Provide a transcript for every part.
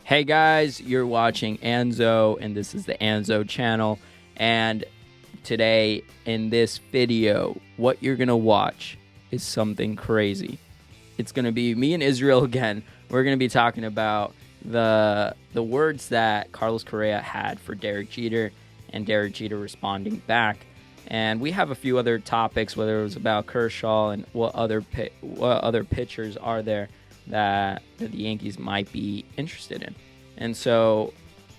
Hey guys, you're watching Anzo, and this is the Anzo channel. And today in this video, what you're gonna watch is something crazy. It's gonna be me and Israel again. We're gonna be talking about the words that Carlos Correa had for Derek Jeter, and Derek Jeter responding back. And we have a few other topics, whether it was about Kershaw and what other pitchers are there that the Yankees might be interested in. And so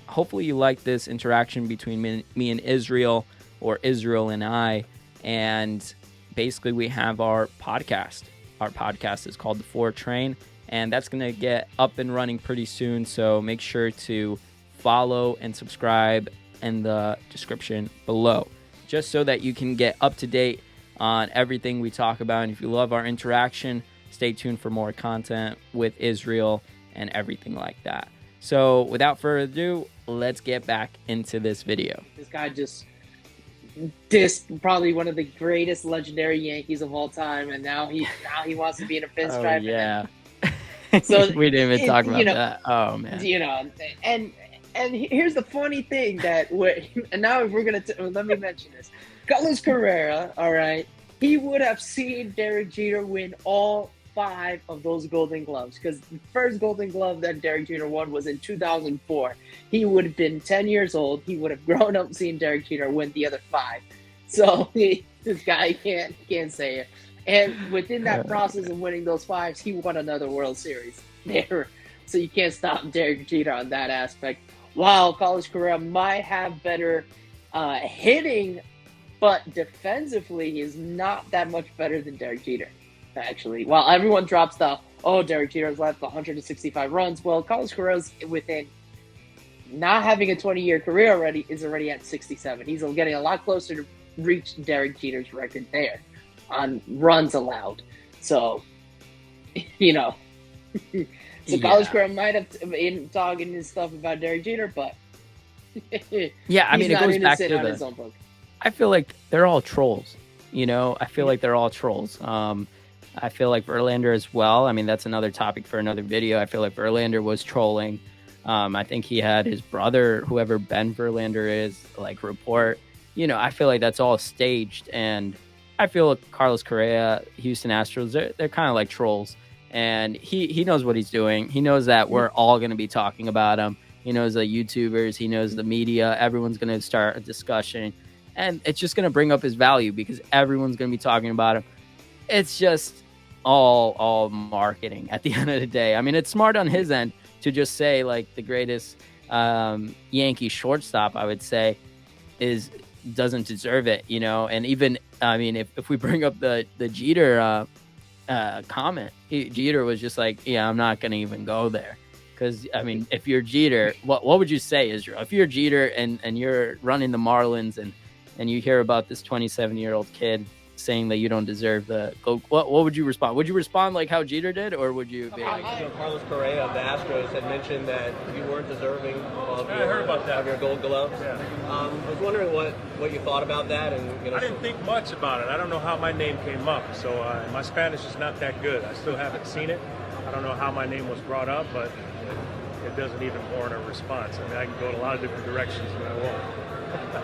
hopefully you like this interaction between me and Israel, or Israel and I. And basically we have our podcast. Our podcast is called The 4 Train, and that's going to get up and running pretty soon. So make sure to follow and subscribe in the description below, just so that you can get up to date on everything we talk about. And if you love our interaction, stay tuned for more content with Israel and everything like that. So without further ado, let's get back into this video. This guy just dissed probably one of the greatest legendary Yankees of all time, and now he wants to be in a pinstripe. Oh, yeah. So we didn't even talk about that. Oh man. And here's the funny thing that and now if we're gonna let me mention this. Carlos Correa, all right, he would have seen Derek Jeter win all 5 of those Golden Gloves, because the first Golden Glove that Derek Jeter won was in 2004. He would have been 10 years old. He would have grown up seeing Derek Jeter win the other 5. So this guy can't say it. And within that process of winning those 5s, he won another World Series there. So you can't stop Derek Jeter on that aspect. While Carlos Correa might have better hitting, but defensively, he is not that much better than Derek Jeter. Actually, while everyone drops the Derek Jeter has left 165 runs, well, Carlos Correa's within not having a 20-year career already is already at 67. He's getting a lot closer to reach Derek Jeter's record there on runs allowed. So, so Carlos Correa might have been talking his stuff about Derek Jeter, but yeah, I mean, it goes back to his own book. I feel like they're all trolls. I feel like they're all trolls. I feel like Verlander as well. I mean, that's another topic for another video. I feel like Verlander was trolling. I think he had his brother, whoever Ben Verlander is, report. I feel like that's all staged. And I feel like Carlos Correa, Houston Astros, they're kind of like trolls. And he knows what he's doing. He knows that we're all going to be talking about him. He knows the YouTubers. He knows the media. Everyone's going to start a discussion. And it's just going to bring up his value because everyone's going to be talking about him. It's just all marketing at the end of the day. I mean, it's smart on his end to just say the greatest Yankee shortstop, I would say, doesn't deserve it, And even, I mean, if we bring up the Jeter comment, Jeter was just like, yeah, I'm not going to even go there. Because, I mean, if you're Jeter, what would you say, Israel? If you're Jeter and you're running the Marlins and you hear about this 27-year-old kid saying that you don't deserve the gold, what would you respond? Would you respond like how Jeter did, or would you be like... Carlos Correa of the Astros had mentioned that you weren't deserving of your gold glove. Yeah. I was wondering what you thought about that. And I didn't think much about it. I don't know how my name came up, so my Spanish is not that good. I still haven't seen it. I don't know how my name was brought up, but it doesn't even warrant a response. I mean, I can go in a lot of different directions when I want.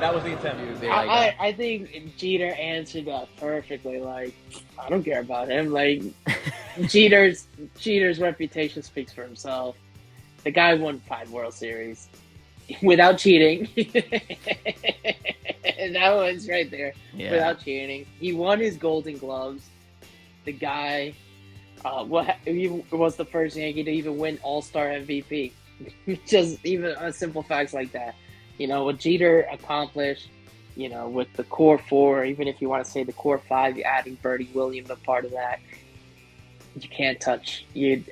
That was the attempt. I think Jeter answered that perfectly. I don't care about him. Jeter's reputation speaks for himself. The guy won 5 World Series without cheating. That one's right there. Yeah. Without cheating, he won his Golden Gloves. The guy, he was the first Yankee to even win All-Star MVP. Just even simple facts like that. What Jeter accomplished, with the core 4, even if you want to say the core 5, you're adding Bertie Williams a part of that. You can't touch. At the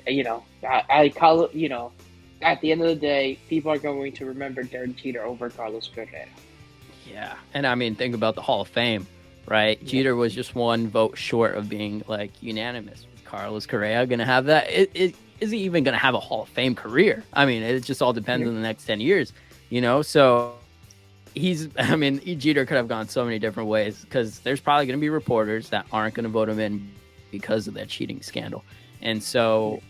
end of the day, people are going to remember Derek Jeter over Carlos Correa. Yeah, and I mean, think about the Hall of Fame, right? Yeah. Jeter was just 1 vote short of being unanimous. Is Carlos Correa going to have that? Is he even going to have a Hall of Fame career? I mean, it just all depends on the next 10 years. So Jeter could have gone so many different ways, because there's probably going to be reporters that aren't going to vote him in because of that cheating scandal. And so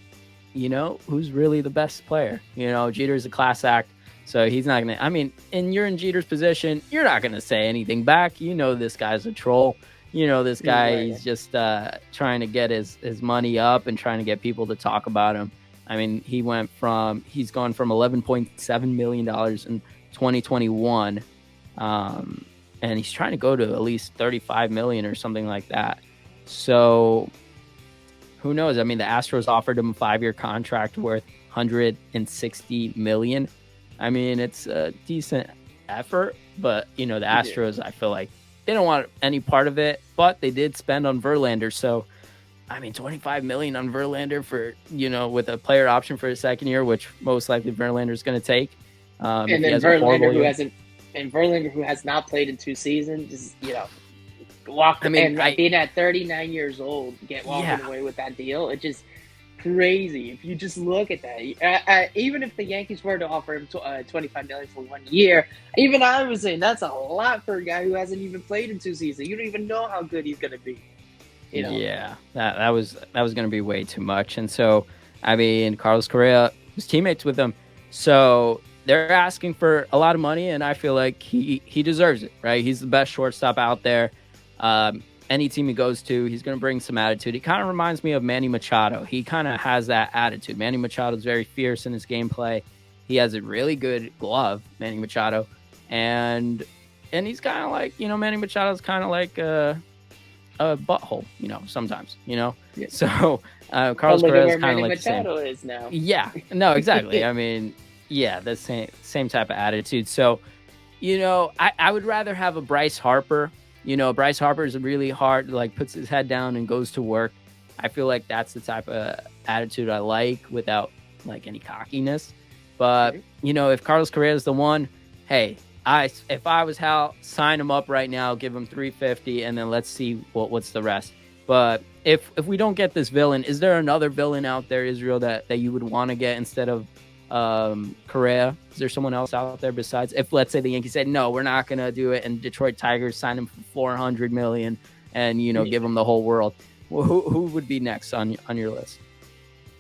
who's really the best player? Jeter's a class act, so he's not going to, I mean, and you're in Jeter's position, you're not going to say anything back. This guy's a troll. This guy, Right. he's just trying to get his money up and trying to get people to talk about him. I mean, he's gone from $11.7 million in 2021. And he's trying to go to at least 35 million or something like that. So who knows? I mean, the Astros offered him a 5-year contract worth $160 million. I mean, it's a decent effort, but the Astros, I feel like they don't want any part of it, but they did spend on Verlander. So, I mean, $25 million on Verlander for, with a player option for his second year, which most likely Verlander is going to take. And then Verlander, who has not played in 2 seasons, is, being at 39 years old, walking away with that deal. It's just crazy. If you just look at that, even if the Yankees were to offer him $25 million for 1 year, even I was saying that's a lot for a guy who hasn't even played in 2 seasons. You don't even know how good he's going to be. Yeah, that was going to be way too much. And so, I mean, Carlos Correa was teammates with him, so they're asking for a lot of money, and I feel like he deserves it, right? He's the best shortstop out there. Any team he goes to, he's going to bring some attitude. He kind of reminds me of Manny Machado. He kind of has that attitude. Manny Machado is very fierce in his gameplay. He has a really good glove, Manny Machado, and he's kind of like, Manny Machado's kind of like a butthole, sometimes, Yeah. So Carlos Correa is kind of like Machado the same. Is now. Yeah, no, exactly. I mean, yeah, the same type of attitude. So, I would rather have a Bryce Harper. Bryce Harper is really hard, like puts his head down and goes to work. I feel like that's the type of attitude I like without like any cockiness. But, if Carlos Correa is the one, hey, if I was Hal, sign him up right now, give him $350, and then let's see what's the rest. But if we don't get this villain, is there another villain out there, Israel, that you would want to get instead of Correa? Is there someone else out there besides, if let's say the Yankees said no, we're not gonna do it, and Detroit Tigers sign him for $400 million and give him the whole world? Who would be next on your list?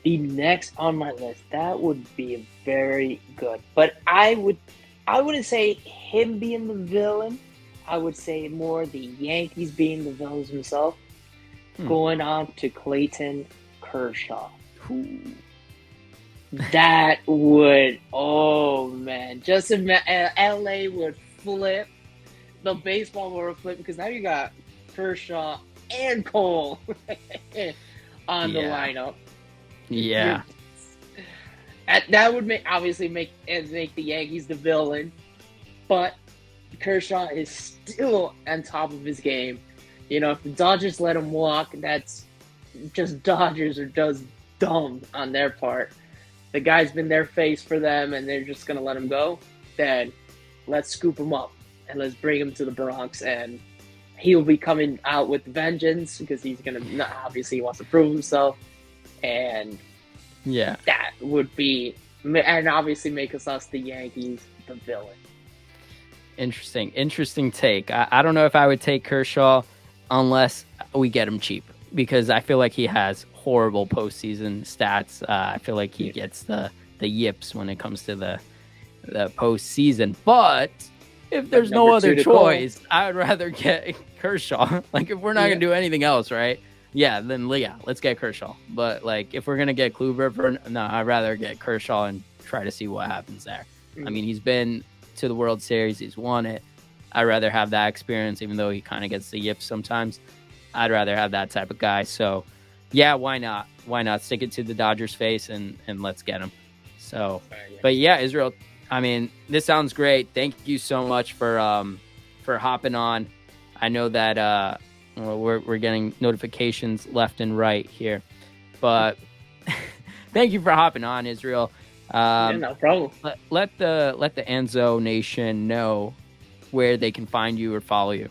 The next on my list, that would be very good, but I wouldn't say him being the villain. I would say more the Yankees being the villains themselves. Going on to Clayton Kershaw. That would, oh man, just LA would flip. The baseball would flip because now you got Kershaw and Cole on the lineup. Yeah. That would make the Yankees the villain, but Kershaw is still on top of his game. If the Dodgers let him walk, that's just Dodgers are just dumb on their part. The guy's been their face for them, and they're just going to let him go. Then let's scoop him up, and let's bring him to the Bronx, and he'll be coming out with vengeance because he's going to, obviously, he wants to prove himself. And yeah, that would be, and obviously make us the Yankees, the villain. Interesting take. I don't know if I would take Kershaw unless we get him cheap, because I feel like he has horrible postseason stats. I feel like he gets the yips when it comes to the postseason. But if there's no other choice, I would rather get Kershaw. Like, if we're not going to do anything else, right? Then let's get Kershaw. But, like, if we're going to get Kluber, I'd rather get Kershaw and try to see what happens there. I mean, he's been to the World Series. He's won it. I'd rather have that experience, even though he kind of gets the yips sometimes. I'd rather have that type of guy. So, yeah, why not? Why not stick it to the Dodgers' face and let's get him? So, but yeah, Israel, I mean, this sounds great. Thank you so much for hopping on. I know that we're getting notifications left and right here, but thank you for hopping on, Israel. No problem. Let the Anzo Nation know where they can find you or follow you.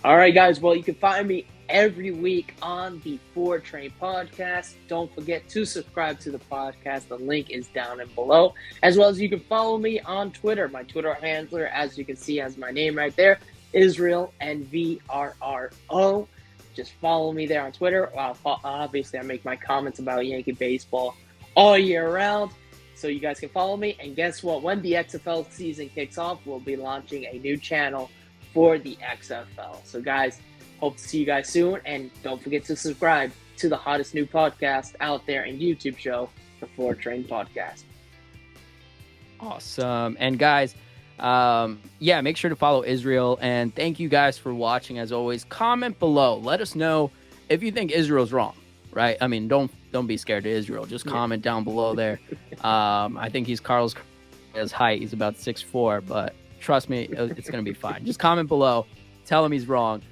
All right, guys. Well, you can find me every week on the 4 Train podcast. Don't forget to subscribe to the podcast. The link is down and below. As well as you can follow me on Twitter. My Twitter handler, as you can see, has my name right there, Israel NVRRO. Just follow me there on Twitter. Obviously, I make my comments about Yankee baseball all year round. So you guys can follow me. And guess what? When the XFL season kicks off, we'll be launching a new channel for the XFL. So guys, hope to see you guys soon. And don't forget to subscribe to the hottest new podcast out there and YouTube show, the 4 Train Podcast. Awesome. And guys, make sure to follow Israel. And thank you guys for watching. As always, comment below. Let us know if you think Israel's wrong, right? I mean, don't be scared of Israel. Just comment down below there. I think he's Carlos Correa's height. He's about 6'4", but trust me, it's going to be fine. Just comment below. Tell him he's wrong.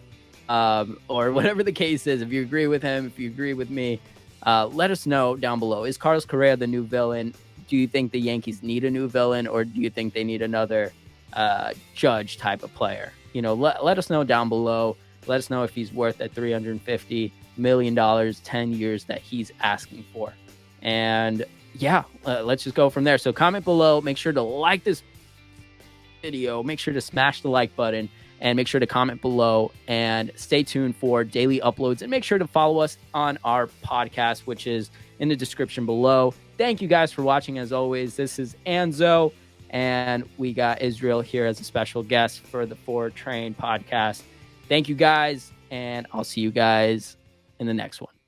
Or whatever the case is. If you agree with him, if you agree with me, let us know down below. Is Carlos Correa the new villain? Do you think the Yankees need a new villain, or do you think they need another Judge type of player? You know, let us know down below. Let us know if he's worth that $350 million, 10 years that he's asking for. And let's just go from there. So comment below. Make sure to like this video. Make sure to smash the like button. And make sure to comment below. And stay tuned for daily uploads. And make sure to follow us on our podcast, which is in the description below. Thank you guys for watching. As always, this is Anzo, and we got Israel here as a special guest for the 4 Train Podcast. Thank you guys, and I'll see you guys in the next one.